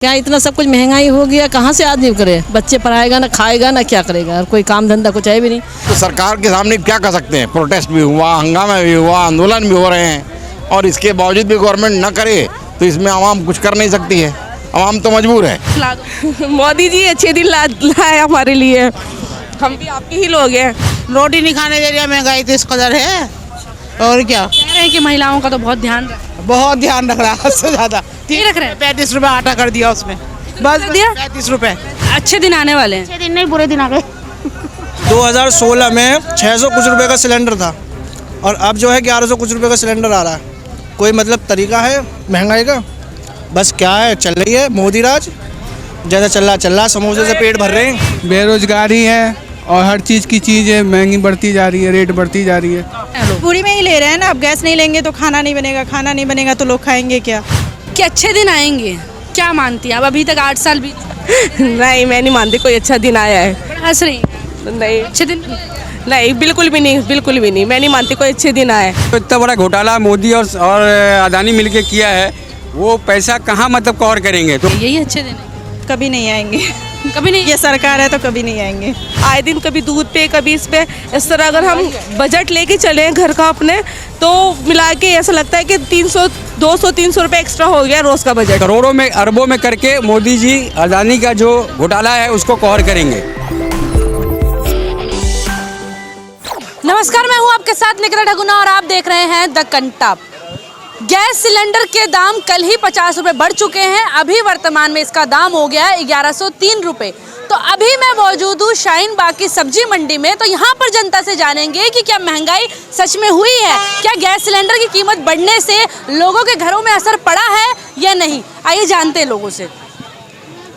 क्या इतना सब कुछ महंगाई हो गया, कहाँ से आदमी करे? बच्चे पढ़ाएगा ना, खाएगा ना, क्या करेगा? और कोई काम धंधा कुछ है भी नहीं। तो सरकार के सामने क्या कर सकते हैं? प्रोटेस्ट भी हुआ, हंगामा भी हुआ, आंदोलन भी हो रहे हैं और इसके बावजूद भी गवर्नमेंट न करे तो इसमें आवाम कुछ कर नहीं सकती है। आवाम तो मजबूर है। मोदी जी अच्छे दिन लाए हमारे लिए, हम भी आपके ही लोग हैं। रोटी नहीं खाने दे रही है, महंगाई तो इस कदर है। और क्या कह रहे हैं कि महिलाओं का तो बहुत ध्यान रख बहुत ध्यान रख रहा है, उससे ज्यादा नहीं रख रहे हैं। 35 रुपए आटा कर दिया उसमें, बस कर दिया? 35 रुपए। अच्छे दिन आने वाले हैं। अच्छे दिन नहीं, बुरे दिन आ गए। 2016 में 600 कुछ रुपए का सिलेंडर था और अब जो है 1100 कुछ रुपए का सिलेंडर आ रहा है। कोई मतलब तरीका है महंगाई का? बस क्या है, चल रही है मोदी राज, जैसा चल रहा समोसे से पेट भर रहे हैं। बेरोजगारी है और हर चीज़ की चीज़ें महंगी बढ़ती जा रही है, रेट बढ़ती जा रही है। पूरी में ही ले रहे हैं ना, अब गैस नहीं लेंगे तो खाना नहीं बनेगा, खाना नहीं बनेगा तो लोग खाएंगे क्या? कि अच्छे दिन आएंगे, क्या मानती हैं? अब अभी तक 8 साल बीत नहीं, मैं नहीं मानती कोई अच्छा दिन आया है। बड़ा हंस रही हैं। नहीं, अच्छे दिन नहीं, बिल्कुल भी नहीं, बिल्कुल भी नहीं, मैं नहीं मानती कोई अच्छे दिन आए। तो इतना बड़ा घोटाला मोदी और अदानी मिलके किया है, वो पैसा कहाँ मतलब कवर करेंगे? तो यही अच्छे दिन है। कभी नहीं आएंगे। कभी नहीं। ये सरकार है तो कभी नहीं आएंगे। आए दिन कभी दूध पे, कभी इस पे, इस तरह अगर हम बजट लेके चले हैं घर का अपने, तो मिला के ऐसा लगता है कि 200-300 रुपए एक्स्ट्रा हो गया रोज का बजट। करोड़ों में अरबों में करके मोदी जी अदानी का जो घोटाला है उसको कवर करेंगे। नमस्कार, मैं हूं आपके साथ निकिता ढगुना और आप देख रहे हैं द कंटाप। गैस सिलेंडर के दाम कल ही 50 रुपये बढ़ चुके हैं। अभी वर्तमान में इसका दाम हो गया है 1103 रुपये। तो अभी मैं मौजूद हूँ शाहीन बाग की सब्जी मंडी में। तो यहाँ पर जनता से जानेंगे कि क्या महंगाई सच में हुई है, क्या गैस सिलेंडर की कीमत बढ़ने से लोगों के घरों में असर पड़ा है या नहीं। आइए जानते हैं लोगों से।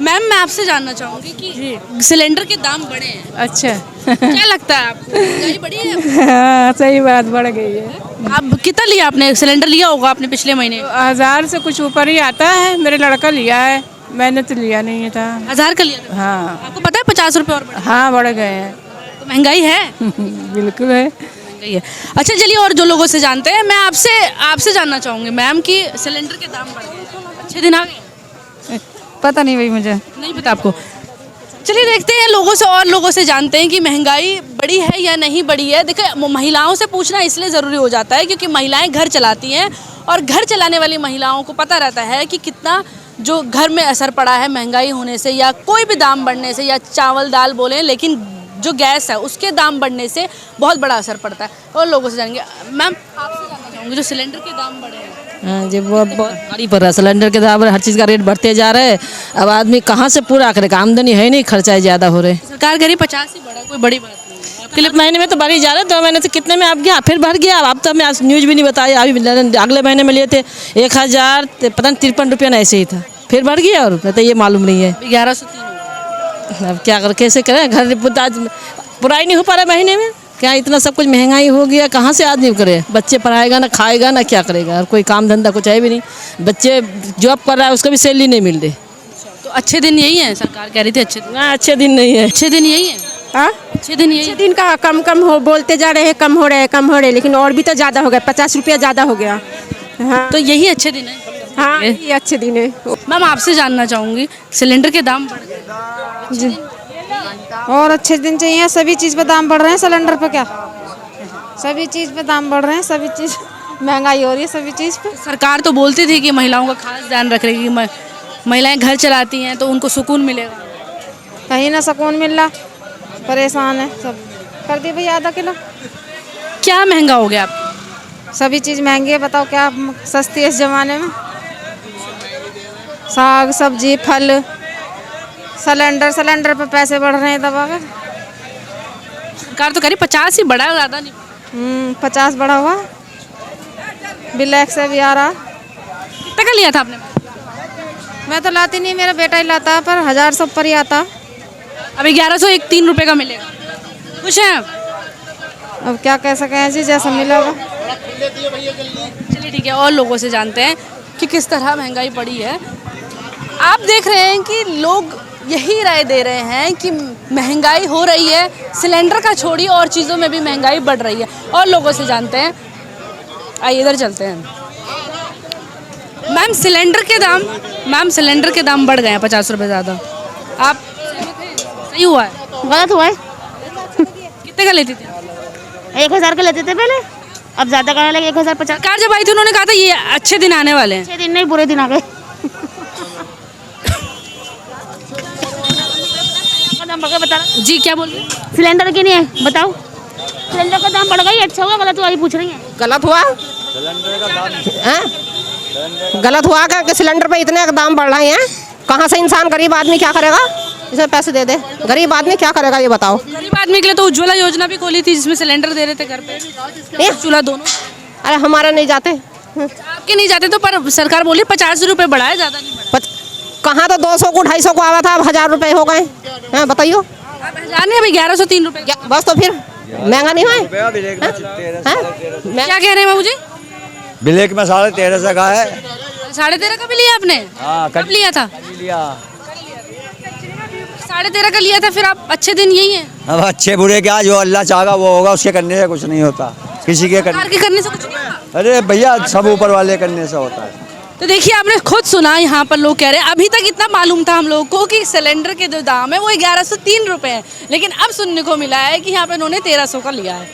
मैम, मैं आपसे जानना चाहूँगी कि सिलेंडर के दाम बढ़े हैं। अच्छा क्या लगता है आपको, महंगाई बढ़ी है? हाँ, सही बात, बढ़ गई है। आप कितना लिया आपने? सिलेंडर लिया होगा आपने पिछले महीने? 1000 से कुछ ऊपर ही आता है। मेरे लड़का लिया है, मैंने तो लिया नहीं था। 1000 का लिया था? हाँ आपको पता है 50 रुपये और बढ़े? हाँ, बढ़ गए हैं। तो महंगाई है। बिल्कुल है। महंगाई है। अच्छा, चलिए और जो लोगों से जानते हैं, मैं आपसे जानना चाहूँगी मैम कि सिलेंडर के दाम बढ़ गए, अच्छे दिन आ गए? पता नहीं भाई, मुझे नहीं पता आपको। चलिए देखते हैं लोगों से और लोगों से जानते हैं कि महंगाई बढ़ी है या नहीं बढ़ी है। देखिए, महिलाओं से पूछना इसलिए ज़रूरी हो जाता है क्योंकि महिलाएं घर चलाती हैं और घर चलाने वाली महिलाओं को पता रहता है कि कितना जो घर में असर पड़ा है महंगाई होने से या कोई भी दाम बढ़ने से, या चावल दाल बोलें, लेकिन जो गैस है उसके दाम बढ़ने से बहुत बड़ा असर पड़ता है। और लोगों से जानेंगे। मैम, आपसे जानना चाहूँगी, जो सिलेंडर के दाम बढ़े हैं, हाँ जी, वो गाड़ी पर है। सिलेंडर के दाम, हर चीज़ का रेट बढ़ते जा रहे हैं। अब आदमी कहाँ से पूरा करेगा? आमदनी है नहीं, खर्चा ज़्यादा हो रहे। सरकार कह रही 50 ही बढ़ा, कोई बड़ी बात नहीं है। आपके लिए महीने में तो बढ़ ही जा रहे, 2 महीने से कितने में आप गया, फिर बढ़ गया। अब तो हमें न्यूज़ भी नहीं बताया। अभी अगले महीने में लिए थे 1000 पता नहीं 53 रुपया ना, ऐसे ही था, फिर बढ़ गया और तो ये मालूम नहीं है। 1103। अब क्या कर, कैसे करें? घर पूरा ही नहीं हो पा रहा महीने में। क्या इतना सब कुछ महंगाई हो गया, कहाँ से आदमी करे? बच्चे पढ़ाएगा ना, खाएगा ना, क्या करेगा? और कोई काम धंधा कुछ है भी नहीं। बच्चे जॉब कर रहा है, उसको भी सैलरी नहीं मिल रही। तो अच्छे दिन यही है, सरकार कह रही थी अच्छे दिन। ना, अच्छे दिन नहीं है। अच्छे दिन यही है। हाँ, अच्छे दिन यही अच्छे दिन का कम हो बोलते जा रहे हैं, कम हो रहे, लेकिन और भी तो ज़्यादा हो गया, 50 रुपया ज़्यादा हो गया। हाँ, तो यही अच्छे दिन है। हाँ, ये अच्छे दिन है। मैम, आपसे जानना चाहूँगी, सिलेंडर के दाम बढ़ गए जी, और अच्छे दिन चाहिए। सभी चीज़ पे दाम बढ़ रहे हैं। सिलेंडर पे क्या, सभी चीज़ पे दाम बढ़ रहे हैं। सभी चीज़ महंगाई हो रही है, सभी चीज़ पे। सरकार तो बोलती थी कि महिलाओं का खास ध्यान रख रही है, महिलाएं घर चलाती हैं तो उनको सुकून मिलेगा। कहीं ना सुकून मिल रहा, परेशान है सब। कर दिए भैया आधा किलो। क्या महंगा हो गया आप? सभी चीज़ महंगी है। बताओ क्या सस्ती है इस ज़माने में? साग सब्जी फल, सिलेंडर पे पैसे बढ़ रहे हैं दबा कर। सरकार तो कह रही 50 ही बढ़ा है, ज़्यादा नहीं। 50 बढ़ा हुआ, बिल एक से भी आ रहा। कितना का लिया था आपने? मैं तो लाती नहीं, मेरा बेटा ही लाता है, पर 1000 सब पर ही आता। अब 1103 रुपये का मिलेगा। खुश हैं आप? अब क्या कह सकें हैं जी, जैसा मिलेगा। चलिए ठीक है, और लोगों से जानते हैं कि किस तरह महंगाई बढ़ी है। आप देख रहे हैं कि लोग यही राय दे रहे हैं कि महंगाई हो रही है, सिलेंडर का छोड़िए और चीज़ों में भी महंगाई बढ़ रही है। और लोगों से जानते हैं। आइए इधर चलते हैं। मैम सिलेंडर के दाम बढ़ गए हैं 50 रुपए ज़्यादा। आप सही हुआ है? गलत हुआ है। कितने का लेती थी? 1000 का लेते थे पहले, अब ज्यादा करने लगे 1050। सरकार जब आई थी उन्होंने कहा था ये अच्छे दिन आने वाले हैं। अच्छे दिन नहीं, बुरे दिन आ गए। दाम बढ़ गया, बता रहा। जी क्या बोल रहे हैं? सिलेंडर की नहीं है, बताओ। सिलेंडर का दाम बढ़ गया, ये अच्छा हुआ गलत हुआ, ये पूछ रही है। गलत हुआ गलत हुआ क्या कि सिलेंडर पे इतने दाम बढ़ रहे हैं? कहाँ से इंसान गरीब आदमी क्या करेगा? इसे पैसे दे दे, गरीब आदमी क्या करेगा ये बताओ। गरीब आदमी के लिए तो उज्ज्वला योजना भी खोली थी जिसमें सिलेंडर दे रहे थे घर पे, चूल्हा दोनों। अरे हमारे नहीं जाते। आपके नहीं जाते तो पर सरकार बोली 50 रुपए बढ़ाए, ज्यादा नहीं बढ़ाए। कहाँ तो 200 को 250 को आवा था, अब 1000 रुपए हो गए हैं, बताइयो। अब 1000 नहीं, अभी 1103 रुपए। बस तो फिर महंगा नहीं है? क्या कह रहे हैं बाबू जी? ब्लैक में 13.5 का है। 13.5 का भी लिया आपने? हाँ, कब लिया था? 13.5 का लिया था, फिर आप अच्छे दिन यही है। अब अच्छे बुरे क्या, जो अल्लाह चाहेगा वो होगा, उसके करने से कुछ नहीं होता, किसी के करने से कुछ नहीं होता। अरे भैया सब ऊपर वाले करने से होता है। तो देखिए आपने खुद सुना, यहाँ पर लोग कह रहे हैं अभी तक इतना मालूम था हम लोगों को कि सिलेंडर के जो दाम है वो 1103 रुपए है, लेकिन अब सुनने को मिला है कि यहाँ पे उन्होंने 1300 का लिया है।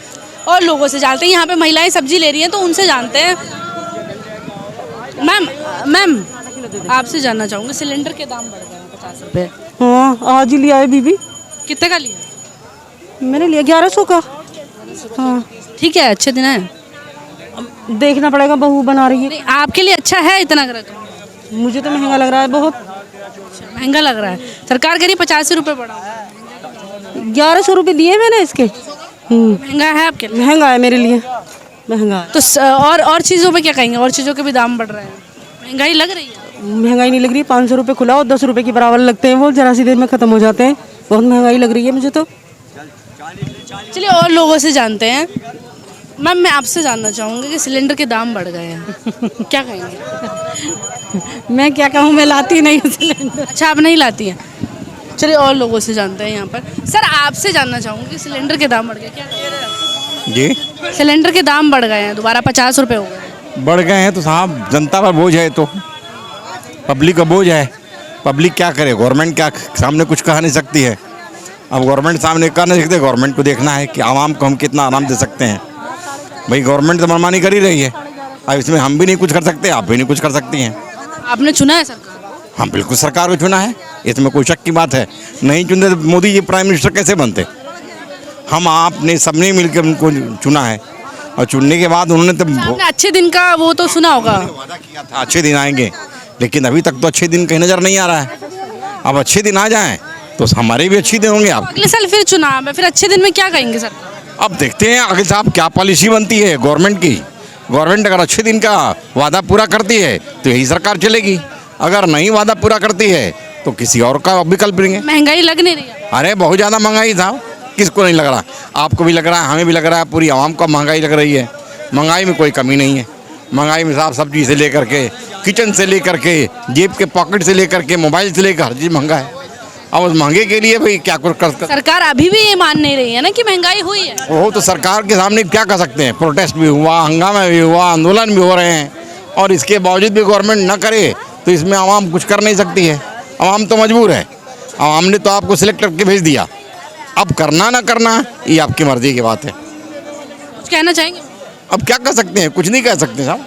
और लोगों से जानते हैं, यहाँ पे महिलाएं सब्जी ले रही हैं तो उनसे जानते हैं। मैम आपसे जानना चाहूँगी, सिलेंडर के दाम बढ़ गए हैं 50 रुपए। हाँ आज ही लिया है बीबी। कितने का लिया? मैंने लिया 1100 का। हाँ ठीक है, अच्छे दिन है। देखना पड़ेगा, बहू बना रही है। नहीं, आपके लिए अच्छा है इतना अगर तो? मुझे तो महंगा लग रहा है, बहुत महंगा लग रहा है। सरकार कह रही है 50 रुपए बढ़ा। 1100 रुपये दिए मैंने इसके। महंगा है आपके लिए? महंगा है मेरे लिए, महंगा है। तो और चीज़ों पे क्या कहेंगे? और चीज़ों के भी दाम बढ़ रहे हैं, महंगाई लग रही है? महंगाई नहीं लग रही है, 500 रुपये खुला और 10 रुपये के बराबर लगते हैं, वो जरा सी देर में ख़त्म हो जाते हैं। बहुत महंगाई लग रही है मुझे तो। चलिए और लोगों से जानते हैं। मैम मैं आपसे जानना चाहूँगी कि सिलेंडर के दाम बढ़ गए हैं, क्या कहेंगे? मैं क्या कहूँ, मैं लाती नहीं हूँ सिलेंडर। अच्छा आप नहीं लाती हैं। चलिए और लोगों से जानते हैं यहाँ पर। सर आपसे जानना चाहूँगी कि सिलेंडर के दाम बढ़ गए, क्या कहेंगे? जी सिलेंडर के दाम बढ़ गए हैं, दोबारा 50 रुपये हो गए। बढ़ गए हैं तो साहब जनता पर बोझ है, तो पब्लिक का बोझ है। पब्लिक क्या करे, गवर्नमेंट क्या सामने कुछ कह नहीं सकती है। अब गवर्नमेंट सामने कह नहीं सकते, गवर्नमेंट को देखना है कि आवाम को हम कितना आराम दे सकते हैं। भाई गवर्नमेंट तो मनमानी कर ही रही है, अब इसमें हम भी नहीं कुछ कर सकते, आप भी नहीं कुछ कर सकती हैं। आपने चुना है सरकार? हाँ बिल्कुल सरकार को चुना है, इसमें कोई शक की बात है। नहीं चुनते तो मोदी जी प्राइम मिनिस्टर कैसे बनते? हम आपने सबने मिलकर उनको चुना है, और चुनने के बाद उन्होंने तो अच्छे दिन का वो तो सुना होगा, वादा किया था अच्छे दिन आएंगे, लेकिन अभी तक तो अच्छे दिन कहीं नज़र नहीं आ रहा है। अब अच्छे दिन आ जाएं तो हमारे भी अच्छे दिन होंगे। आप अगले साल फिर चुनाव है, फिर अच्छे दिन में क्या कहेंगे सर? अब देखते हैं आगे साहब क्या पॉलिसी बनती है गवर्नमेंट की। गवर्नमेंट अगर अच्छे दिन का वादा पूरा करती है तो यही सरकार चलेगी, अगर नहीं वादा पूरा करती है तो किसी और का विकल्प लेंगे। महंगाई लग नहीं रही है? अरे बहुत ज़्यादा महंगाई साहब, किसको नहीं लग रहा? आपको भी लग रहा है, हमें भी लग रहा है, पूरी आवाम को महंगाई लग रही है। महंगाई में कोई कमी नहीं है। महंगाई में साहब सब्जी से लेकर के, किचन से लेकर के, जेब के पॉकेट से लेकर के, मोबाइल से लेकर हर चीज़ महंगा है। अब उस महंगे के लिए भाई क्या कुछ कर सरकार अभी भी ये मान नहीं रही है ना कि महंगाई हुई है। वो तो सरकार के सामने क्या कर सकते हैं? प्रोटेस्ट भी हुआ, हंगामा भी हुआ, आंदोलन भी हो रहे हैं, और इसके बावजूद भी गवर्नमेंट न करे तो इसमें आवाम कुछ कर नहीं सकती है। आवाम तो मजबूर है। आवाम ने तो आपको सिलेक्ट करके भेज दिया, अब करना ना करना ये आपकी मर्जी की बात है। कुछ कहना चाहेंगे? अब क्या कर सकते हैं? कुछ नहीं कह सकते साहब।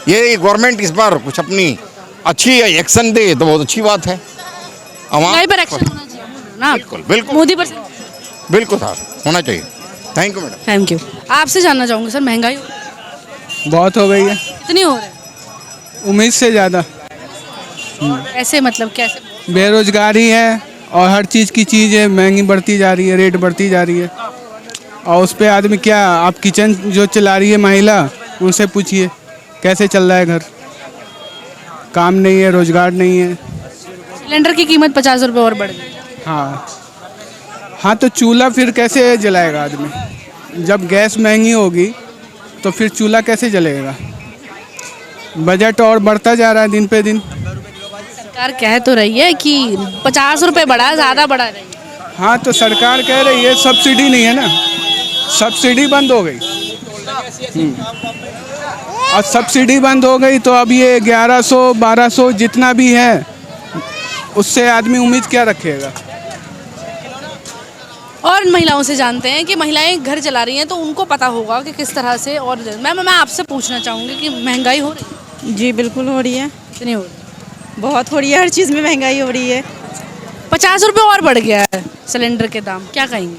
ये गवर्नमेंट इस पर कुछ अपनी अच्छी एक्शन दे तो बहुत अच्छी बात है। महंगाई पर एक्शन होना चाहिए ना? बिल्कुल बिल्कुल मोदी पर। बिल्कुल साहब होना चाहिए। Thank you madam. Thank you. आपसे जानना चाहूँगी सर, महंगाई बहुत हो गई है, कितनी हो रही है? उम्मीद से ज़्यादा। ऐसे मतलब कैसे? बेरोजगारी है और हर चीज़ की चीज़ें महंगी बढ़ती जा रही है, रेट बढ़ती जा रही है। और उस पर आदमी क्या, आप किचन जो चला रही है महिला, उनसे पूछिए कैसे चल रहा है घर। काम नहीं है, रोजगार नहीं है। सिलेंडर की कीमत 50 रुपये और बढ़ गई। हाँ तो चूल्हा फिर कैसे जलाएगा आदमी? जब गैस महंगी होगी तो फिर चूल्हा कैसे जलेगा? बजट और बढ़ता जा रहा है दिन पे दिन। सरकार कह तो रही है कि 50 रुपये बढ़ा, ज़्यादा बढ़ा रही है। हाँ तो सरकार कह रही है, सब्सिडी नहीं है ना, सब्सिडी बंद हो गई। और सब्सिडी बंद हो गई तो अब ये 1100 1200 जितना भी है उससे आदमी उम्मीद क्या रखेगा। और महिलाओं से जानते हैं कि महिलाएं घर चला रही हैं तो उनको पता होगा कि किस तरह से। और मैम मैं आपसे पूछना चाहूँगी कि महंगाई हो रही है? जी बिल्कुल हो रही है, कितनी हो रही है? बहुत हो रही है, हर चीज़ में महंगाई हो रही है। 50 रुपये और बढ़ गया है सिलेंडर के दाम, क्या कहेंगे?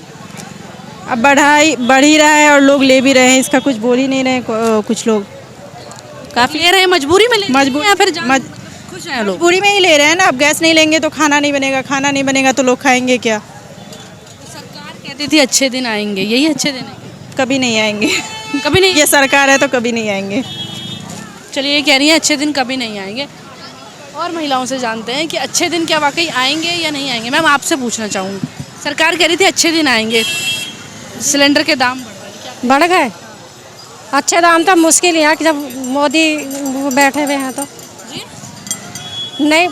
अब बढ़ ही रहा है और लोग ले भी रहे हैं, इसका कुछ बोल ही नहीं रहे कुछ लोग। काफ़ी ले रहे हैं, मजबूरी में ले रहे हैं या फिर खुश हैं लोग? मजबूरी में ही ले रहे हैं ना। अब गैस नहीं लेंगे तो खाना नहीं बनेगा, खाना नहीं बनेगा तो लोग खाएंगे क्या। सरकार कहती थी अच्छे दिन आएंगे, यही अच्छे दिन आएंगे? कभी नहीं आएंगे। कभी नहीं? ये सरकार है तो कभी नहीं आएंगे। चलिए, ये कह रही हैं अच्छे दिन कभी नहीं आएंगे। और महिलाओं से जानते हैं कि अच्छे दिन क्या वाकई आएंगे या नहीं आएंगे। मैम आपसे पूछना चाहूँगी, सरकार कह रही थी अच्छे दिन आएंगे, सिलेंडर के दाम बढ़ गए। अच्छे दाम तो मुश्किल ही है कि जब मोदी बैठे हुए हैं तो नहीं।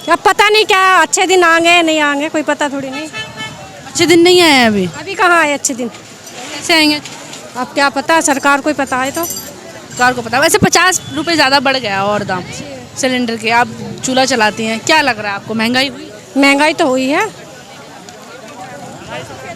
अब पता नहीं क्या अच्छे दिन आएंगे नहीं आएंगे, कोई पता थोड़ी नहीं। अच्छे दिन नहीं आए अभी? अभी कहाँ आए अच्छे दिन, कैसे आएंगे? अब क्या पता, सरकार को ही पता है। तो सरकार को पता है। वैसे 50 रुपये ज़्यादा बढ़ गया और दाम सिलेंडर के। आप चूल्हा चलाती हैं, क्या लग रहा है आपको, महंगाई हुई? महंगाई तो हुई है।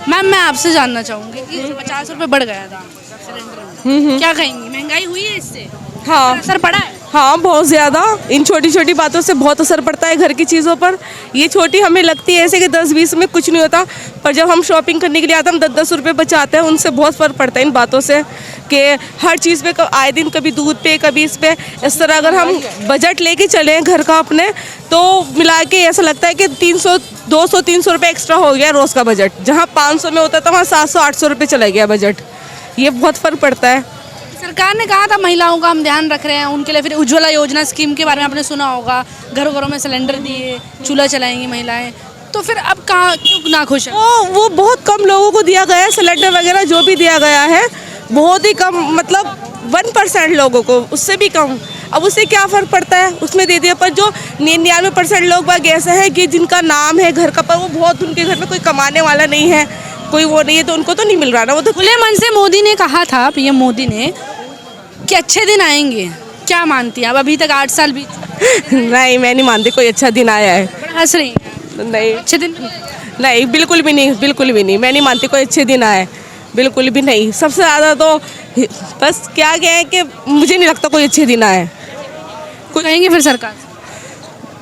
मैम मैं आपसे जानना चाहूँगी कि 50 रुपये बढ़ गया दाम सिलेंडर में, क्या कहेंगी, महंगाई हुई है इससे? हाँ, असर पड़ा है? हाँ, बहुत ज़्यादा। इन छोटी छोटी बातों से बहुत असर पड़ता है घर की चीज़ों पर। ये छोटी हमें लगती है ऐसे कि 10-20 में कुछ नहीं होता, पर जब हम शॉपिंग करने के लिए आते हैं हम 10-10 रुपये बचाते हैं, उनसे बहुत फ़र्क पड़ता है इन बातों से कि हर चीज़ पे आए दिन कभी दूध पे कभी इस पे। इस तरह अगर हम बजट लेके चलें घर का अपने तो मिला के ऐसा लगता है कि 200-300 रुपये एक्स्ट्रा हो गया रोज़ का बजट। जहाँ 500 में होता था वहाँ 700-800 रुपये चला गया बजट। ये बहुत फ़र्क पड़ता है। सरकार ने कहा था महिलाओं का हम ध्यान रख रहे हैं, उनके लिए फिर उज्ज्वला योजना स्कीम के बारे में आपने सुना होगा, घरों घरों में सिलेंडर दिए, चूल्हा चलाएंगी महिलाएं। तो फिर अब कहाँ, क्यों ना खुश है? वो बहुत कम लोगों को दिया गया है सिलेंडर वगैरह, जो भी दिया गया है बहुत ही कम, मतलब 1% लोगों को, उससे भी कम। अब उससे क्या फ़र्क पड़ता है, उसमें दे दिया। पर जो 99% लोग बाग ऐसे हैं कि जिनका नाम है घर का, पर वो बहुत, उनके घर में कोई कमाने वाला नहीं है, कोई वो नहीं है, तो उनको तो नहीं मिल रहा ना। वो तो खुले मन से मोदी ने कहा था, पीएम मोदी ने, कि अच्छे दिन आएंगे। क्या मानती हैं अब? अभी तक 8 साल बीत नहीं, मैं नहीं मानती कोई अच्छा दिन आया है। हंस रही हैं? नहीं, अच्छे दिन नहीं, बिल्कुल भी नहीं, बिल्कुल भी नहीं। मैं नहीं मानती कोई अच्छे दिन आए, बिल्कुल भी नहीं। सबसे ज़्यादा तो बस क्या गया है कि मुझे नहीं लगता कोई अच्छे दिन आए। कुछ कहेंगे फिर सरकार?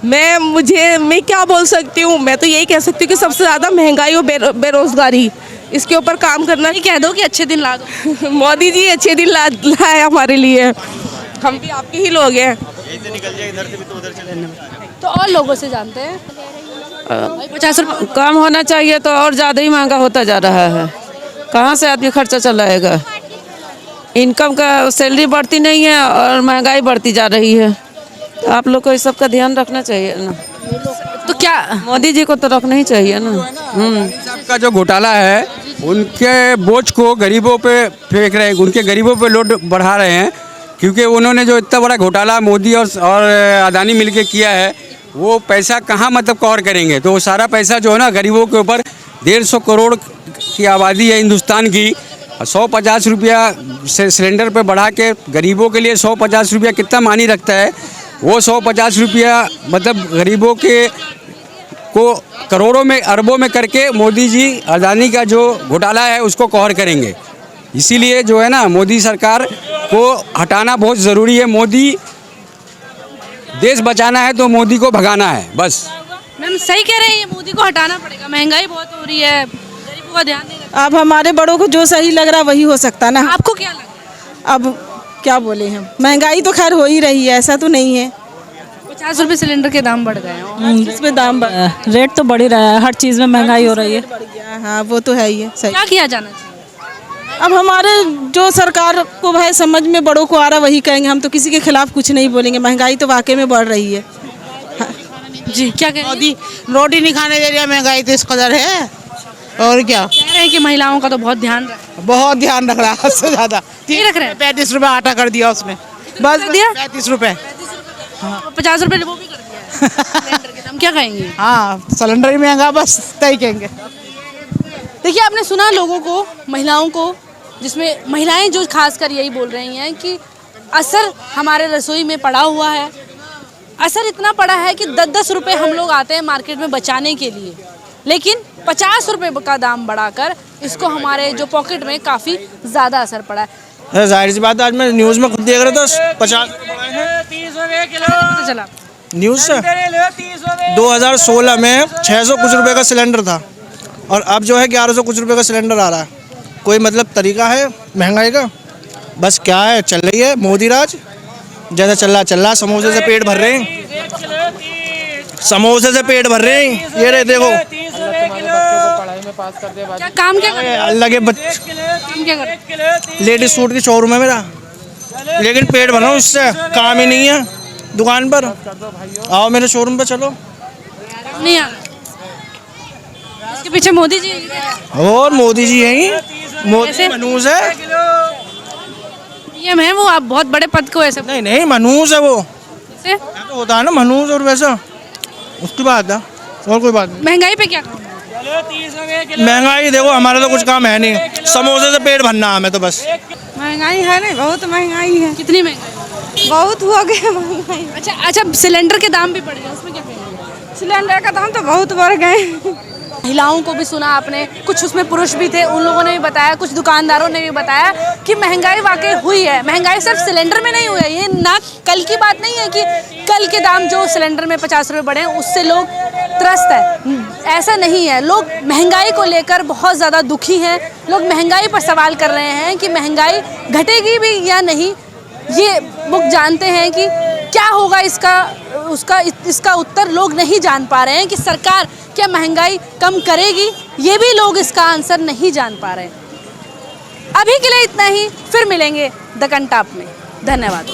मैं क्या बोल सकती हूँ, मैं तो यही कह सकती हूँ कि सबसे ज़्यादा महंगाई और बेरोज़गारी, इसके ऊपर काम करना। नहीं कह दो कि अच्छे दिन ला दो। मोदी जी अच्छे दिन लाए हमारे लिए, हम भी आपके ही लोग हैं। तो और लोगों से जानते हैं 50 रुपये कम होना चाहिए, तो और ज़्यादा ही महंगा होता जा रहा है। कहाँ से आदमी खर्चा चलाएगा? इनकम का सैलरी बढ़ती नहीं है और महंगाई बढ़ती जा रही है। तो आप लोग को इस सब का ध्यान रखना चाहिए ना। तो क्या मोदी जी को तो रखना ही चाहिए ना। सबका जो घोटाला है उनके बोझ को गरीबों पे फेंक रहे हैं, उनके गरीबों पे लोड बढ़ा रहे हैं, क्योंकि उन्होंने जो इतना बड़ा घोटाला मोदी और अदानी मिलके किया है, वो पैसा कहाँ मतलब कवर करेंगे। तो वो सारा पैसा जो है ना गरीबों के ऊपर, 150 करोड़ की आबादी है हिंदुस्तान की, 150 रुपया से सिलेंडर पे बढ़ा के गरीबों के लिए 150 रुपया कितना मानी रखता है। वो 150 रुपया मतलब गरीबों के को करोड़ों में अरबों में करके मोदी जी अदानी का जो घोटाला है उसको कवर करेंगे। इसीलिए जो है ना मोदी सरकार को हटाना बहुत ज़रूरी है। मोदी देश बचाना है तो मोदी को भगाना है बस। मैम सही कह रहे हैं, मोदी को हटाना पड़ेगा, महंगाई बहुत हो रही है, गरीबों का ध्यान नहीं रखा। अब हमारे बड़ों को जो सही लग रहा है वही हो सकता ना। आपको क्या लग रहा है? अब क्या बोले हम, महंगाई तो खैर हो ही रही है, ऐसा तो नहीं है। 50 रुपये सिलेंडर के दाम बढ़ गए हैं। इसमें दाम रेट तो बढ़ ही रहा है, हर चीज़ में महंगाई हो रही है। हाँ वो तो है ही है, सही। क्या किया जाना चाहिए? अब हमारे जो सरकार को भाई समझ में बड़ों को आ रहा वही कहेंगे, हम तो किसी के खिलाफ कुछ नहीं बोलेंगे। महंगाई तो वाकई में बढ़ रही है। जी क्या कह रहे हैं? रोटी नहीं खाने दे रही है, महंगाई तो इस कदर है। और क्या कह रहे हैं कि महिलाओं का तो बहुत ध्यान रख बहुत ध्यान रख रहा है, उससे ज़्यादा। नहीं रख रहे हैं? 35 रुपये आटा कर दिया उसने, बस दिया 35 रुपये। 50 रुपये वो भी कर दिया है सिलेंडर के दाम, क्या कहेंगे? हाँ, सिलेंडर ही महंगा, बस तय कहेंगे। देखिए आपने सुना लोगों को, महिलाओं को, जिसमें महिलाएं जो खासकर यही बोल रही हैं कि असर हमारे रसोई में पड़ा हुआ है। असर इतना पड़ा है कि 10-10 रुपये हम लोग आते हैं मार्केट में बचाने के लिए, लेकिन 50 रुपये का दाम बढ़ाकर इसको हमारे जो पॉकेट में काफ़ी ज़्यादा असर पड़ा है। जाहिर सी बात है, आज मैं न्यूज़ में खुद देख रहा था 50 चला न्यूज़ से 2016 में 600 कुछ रुपए का सिलेंडर था और अब जो है 1100 कुछ रुपए का सिलेंडर आ रहा है। कोई मतलब तरीका है महंगाई का? बस क्या है, चल रही है मोदी राज, जैसा चल रहा। समोसे से पेट भर रहे हैं, समोसे से पेट भर रहे हैं। ये रहे देखो, क्या काम क्या कर अल्लाह के काम क्या कर लेडीज सूट की शोरूम है मेरा, लेकिन पेट भर रहा हूँ, इससे काम ही नहीं है दुकान पर। आओ मेरे शोरूम पर चलो। नहीं आ रहा। इसके पीछे मोदी जी और मोदी जी हैं ही, मोदी ऐसे? मनूस है। पीएम है वो, आप बहुत बड़े पद को ऐसे नहीं नहीं, मनूस है वो, से? तो होता है ना मनूस और वैसा, उसकी बात है और कोई बात नहीं। महंगाई पे क्या? महंगाई देखो, हमारा तो कुछ काम है नहीं, समोसे से पेट भरना हमें तो बस। महंगाई है नहीं, बहुत महंगाई है। कितनी महंगाई? बहुत हो गया महंगाई। अच्छा, सिलेंडर के दाम भी बढ़ गए, उसमें क्या कहेंगे? सिलेंडर का दाम तो बहुत बढ़ गए। महिलाओं को भी सुना आपने, कुछ उसमें पुरुष भी थे, उन लोगों ने भी बताया, कुछ दुकानदारों ने भी बताया कि महंगाई वाकई हुई है। महंगाई सिर्फ सिलेंडर में नहीं हुई है, ये ना कल की बात नहीं है कि कल के दाम जो सिलेंडर में 50 रुपये बढ़े उससे लोग त्रस्त है। ऐसा नहीं है, लोग महंगाई को लेकर बहुत ज़्यादा दुखी हैं। लोग महंगाई पर सवाल कर रहे हैं कि महंगाई घटेगी भी या नहीं। ये लोग जानते हैं कि क्या होगा इसका उत्तर लोग नहीं जान पा रहे हैं कि सरकार क्या महंगाई कम करेगी, ये भी लोग इसका आंसर नहीं जान पा रहे हैं। अभी के लिए इतना ही, फिर मिलेंगे द कंटाप में। धन्यवाद।